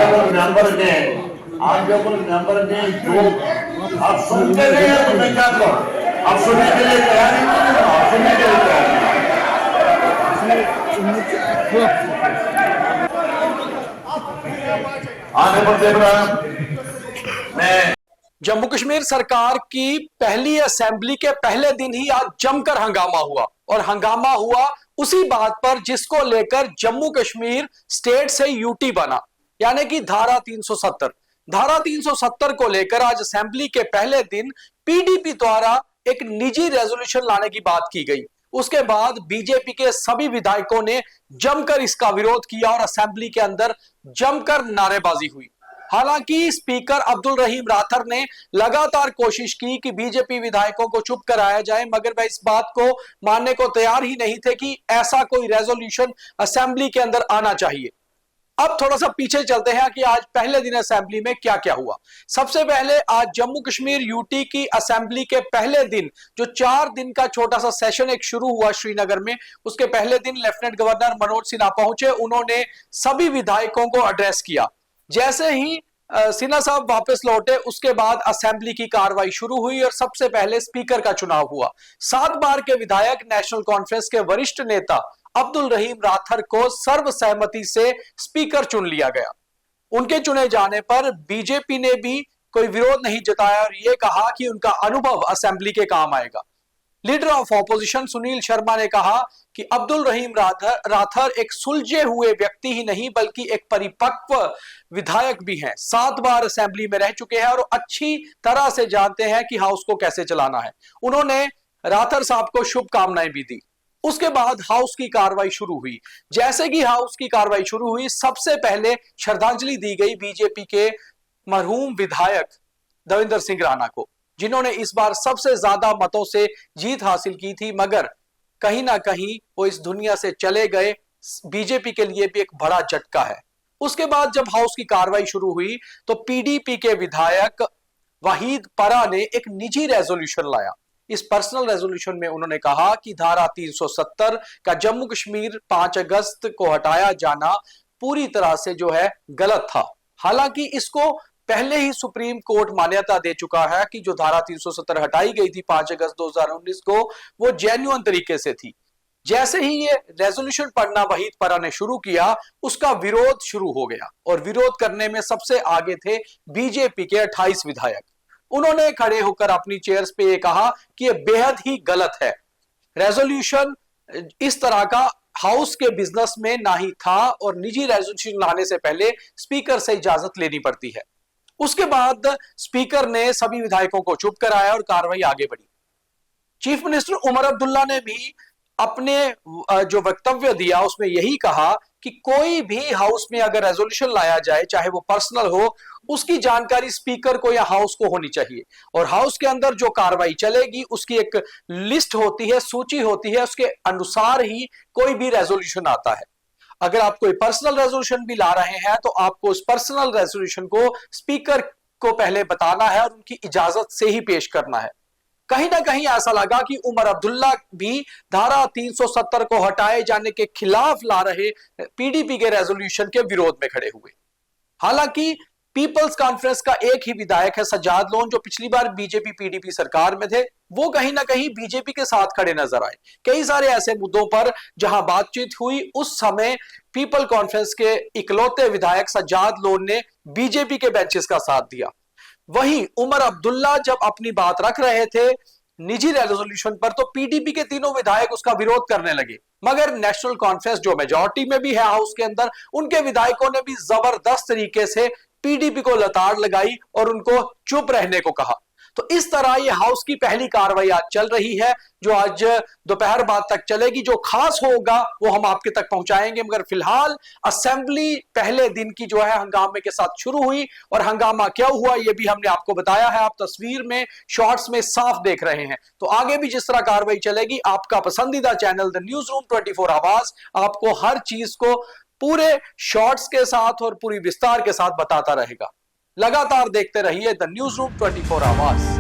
Honourable member ने जो आप सुनते नहीं हैं तो मैं क्या करूं? आप सुनने के लिए तैयार नहीं, आप सुनने के लिए तैयार मैं जम्मू कश्मीर सरकार की पहली असेंबली के पहले दिन ही आज जमकर हंगामा हुआ और हंगामा हुआ उसी बात पर जिसको लेकर जम्मू कश्मीर स्टेट से यूटी बना, यानी कि धारा 370। धारा 370 को लेकर आज असेंबली के पहले दिन पीडीपी द्वारा एक निजी रेजोल्यूशन लाने की बात की गई। उसके बाद बीजेपी के सभी विधायकों ने जमकर इसका विरोध किया और असेंबली के अंदर जमकर नारेबाजी हुई। हालांकि स्पीकर अब्दुल रहीम राठौर ने लगातार कोशिश की कि बीजेपी विधायकों को चुप कराया जाए, मगर वह इस बात को मानने को तैयार ही नहीं थे कि ऐसा कोई रेजोल्यूशन असेंबली के अंदर आना चाहिए। अब थोड़ा सा पीछे चलते हैं कि आज पहले दिन असेंबली में क्या क्या हुआ। सबसे पहले आज जम्मू कश्मीर यूटी की असेंबली के पहले दिन जो 4 दिन का छोटा सा सेशन एक शुरू हुआ श्रीनगर में, उसके पहले दिन लेफ्टिनेंट गवर्नर मनोज सिन्हा पहुंचे। उन्होंने सभी विधायकों को एड्रेस किया। जैसे ही सिन्हा साहब वापस लौटे, उसके बाद असेंबली की कार्रवाई शुरू हुई और सबसे पहले स्पीकर का चुनाव हुआ। 7 बार के विधायक नेशनल कॉन्फ्रेंस के वरिष्ठ नेता अब्दुल रहीम राठौर को सर्वसहमति से स्पीकर चुन लिया गया। उनके चुने जाने पर बीजेपी ने भी कोई विरोध नहीं जताया और यह कहा कि उनका अनुभव असेंबली के काम आएगा। Leader of opposition Sunil Sharma ने कहा कि अब्दुल रहीम राठौर एक सुलझे हुए व्यक्ति ही नहीं बल्कि एक परिपक्व विधायक भी हैं। 7 बार असेंबली में रह चुके हैं और अच्छी तरह से जानते हैं कि हाउस को कैसे चलाना है। उन्होंने राठौर साहब को शुभकामनाएं भी दी। उसके बाद हाउस की कार्रवाई शुरू हुई। जैसे कि हाउस की कार्रवाई शुरू हुई, सबसे पहले श्रद्धांजलि दी गई बीजेपी के मरहूम विधायक देवेंद्र सिंह राणा को, जिन्होंने इस बार सबसे ज्यादा मतों से जीत हासिल की थी, मगर कहीं ना कहीं वो इस दुनिया से चले गए। बीजेपी के लिए भी एक बड़ा झटका है। उसके बाद जब हाउस की कार्रवाई शुरू हुई तो पीडीपी के विधायक वहीद परा ने एक निजी रेजोल्यूशन लाया। इस पर्सनल रेजोल्यूशन में उन्होंने कहा कि धारा 370 का जम्मू कश्मीर 5 अगस्त को हटाया जाना पूरी तरह से जो है गलत था। हालांकि इसको पहले ही सुप्रीम कोर्ट मान्यता दे चुका है कि जो धारा 370 हटाई गई थी 5 अगस्त 2019 को, वो जेन्युइन तरीके से थी। जैसे ही ये रेजोल्यूशन पढ़ना वहीद परा ने शुरू किया, उसका विरोध शुरू हो गया और विरोध करने में सबसे आगे थे बीजेपी के 28 विधायक। उन्होंने खड़े होकर अपनी चेयर्स पे ये कहा कि ये बेहद ही गलत है। रेजोल्यूशन इस तरह का हाउस के बिजनेस में ना ही था और निजी रेजोल्यूशन लाने से पहले स्पीकर से इजाजत लेनी पड़ती है। उसके बाद स्पीकर ने सभी विधायकों को चुप कराया और कार्रवाई आगे बढ़ी। चीफ मिनिस्टर उमर अब्दुल्ला ने भी अपने जो वक्तव्य दिया उसमें यही कहा कि कोई भी हाउस में अगर रेजोल्यूशन लाया जाए, चाहे वो पर्सनल हो, उसकी जानकारी स्पीकर को या हाउस को होनी चाहिए और हाउस के अंदर जो कार्रवाई चलेगी उसकी एक लिस्ट होती है, सूची होती है, उसके अनुसार ही कोई भी रेजोल्यूशन आता है। अगर आप कोई पर्सनल रेजोल्यूशन भी ला रहे हैं तो आपको उस पर्सनल रेजोल्यूशन को स्पीकर को पहले बताना है और उनकी इजाजत से ही पेश करना है। कहीं ना कहीं ऐसा लगा कि उमर अब्दुल्ला भी धारा 370 को हटाए जाने के खिलाफ ला रहे पीडीपी के रेजोल्यूशन के विरोध में खड़े हुए। हालांकि पीपल्स कॉन्फ्रेंस का एक ही विधायक है सज्जाद लोन, जो पिछली बार बीजेपी पीडीपी सरकार में थे, वो कहीं ना कहीं बीजेपी के साथ खड़े नजर आए। कई सारे ऐसे मुद्दों पर जहां बातचीत हुई उस समय पीपल कॉन्फ्रेंस के इकलौते विधायक सज्जाद लोन ने बीजेपी के बेंचेस का साथ दिया। वहीं उमर अब्दुल्ला जब अपनी बात रख रहे थे निजी रेजोल्यूशन पर तो पीडीपी के तीनों विधायक उसका विरोध करने लगे, मगर नेशनल कॉन्फ्रेंस जो मेजॉरिटी में भी है हाउस के अंदर, उनके विधायकों ने भी जबरदस्त तरीके से पीडीपी को लताड़ लगाई और उनको चुप रहने को कहा। तो इस तरह ये हाउस की पहली कार्रवाई आज चल रही है, जो आज दोपहर बाद तक चलेगी। जो खास होगा वो हम आपके तक पहुंचाएंगे, मगर फिलहाल असेंबली पहले दिन की जो है हंगामे के साथ शुरू हुई और हंगामा क्या हुआ ये भी हमने आपको बताया है। आप तस्वीर में शॉर्ट्स में साफ देख रहे हैं। तो आगे भी जिस तरह कार्रवाई चलेगी, आपका पसंदीदा चैनल द न्यूज रूम 24 आवाज आपको हर चीज को पूरे शॉर्ट्स के साथ और पूरी विस्तार के साथ बताता रहेगा। लगातार देखते रहिए द न्यूज रूम 24 आवाज।